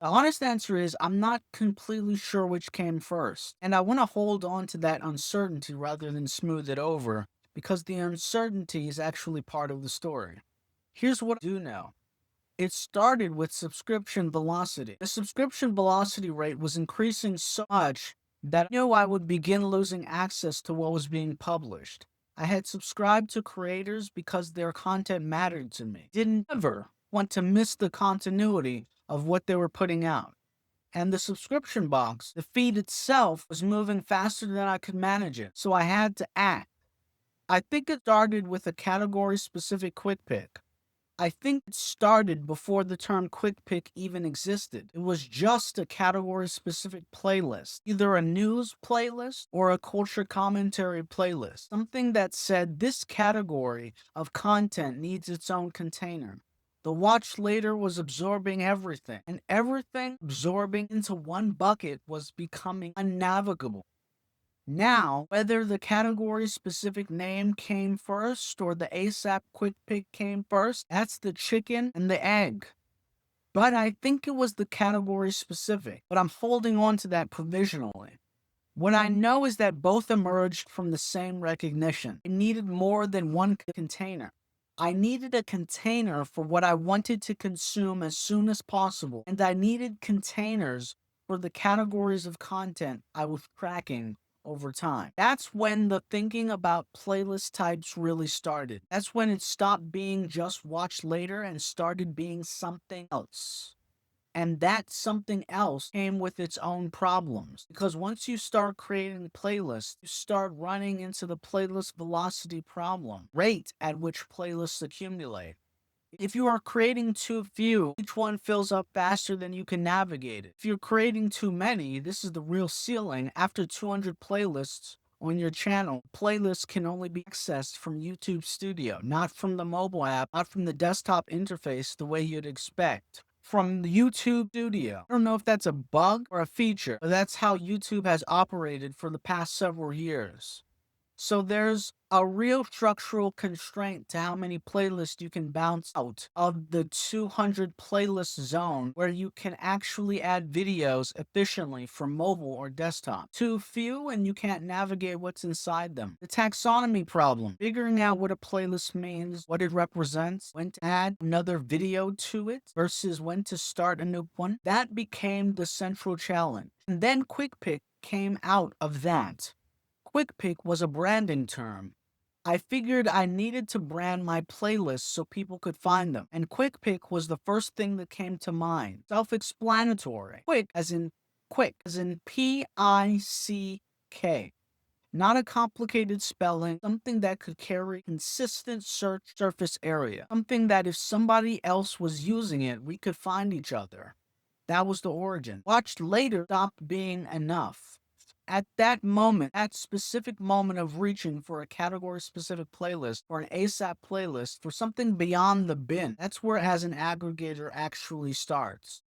The honest answer is I'm not completely sure which came first, and I want to hold on to that uncertainty rather than smooth it over because the uncertainty is actually part of the story. Here's what I do know. It started with subscription velocity. The subscription velocity rate was increasing so much that I knew I would begin losing access to what was being published. I had subscribed to creators because their content mattered to me. Didn't ever want to miss the continuity of what they were putting out. And the subscription box, the feed itself, was moving faster than I could manage it. So I had to act. I think it started with a category specific quick pick. I think it started before the term quick pick even existed. It was just a category specific playlist, either a news playlist or a culture commentary playlist. Something that said this category of content needs its own container. The watch later was absorbing everything, and everything absorbing into one bucket was becoming unnavigable. Now, whether the category specific name came first or the ASAP quick pick came first, that's the chicken and the egg. But I think it was the category specific, but I'm holding on to that provisionally. What I know is that both emerged from the same recognition. I needed more than one container. I needed a container for what I wanted to consume as soon as possible, and I needed containers for the categories of content I was tracking over time. That's when the thinking about playlist types really started. That's when it stopped being just watch later and started being something else. And that something else came with its own problems. Because once you start creating playlists, you start running into the playlist velocity problem, rate at which playlists accumulate. If you are creating too few, each one fills up faster than you can navigate it. If you're creating too many, this is the real ceiling. After 200 playlists on your channel, playlists can only be accessed from YouTube Studio, not from the mobile app, not from the desktop interface the way you'd expect. From the YouTube Studio. I don't know if that's a bug or a feature, but that's how YouTube has operated for the past several years. So there's a real structural constraint to how many playlists you can bounce out of the 200 playlist zone where you can actually add videos efficiently for mobile or desktop. Too few and you can't navigate what's inside them. The taxonomy problem, figuring out what a playlist means, what it represents, when to add another video to it versus when to start a new one, that became the central challenge. And then Quick Pick came out of that. Quick Pick was a branding term. I figured I needed to brand my playlists so people could find them, and Quick Pick was the first thing that came to mind. Self explanatory. Quick, as in PICK. Not a complicated spelling, something that could carry consistent search surface area. Something that if somebody else was using it, we could find each other. That was the origin. Watched later stopped being enough. At that moment, that specific moment of reaching for a category specific playlist or an ASAP playlist for something beyond the bin, that's where as an aggregator actually starts.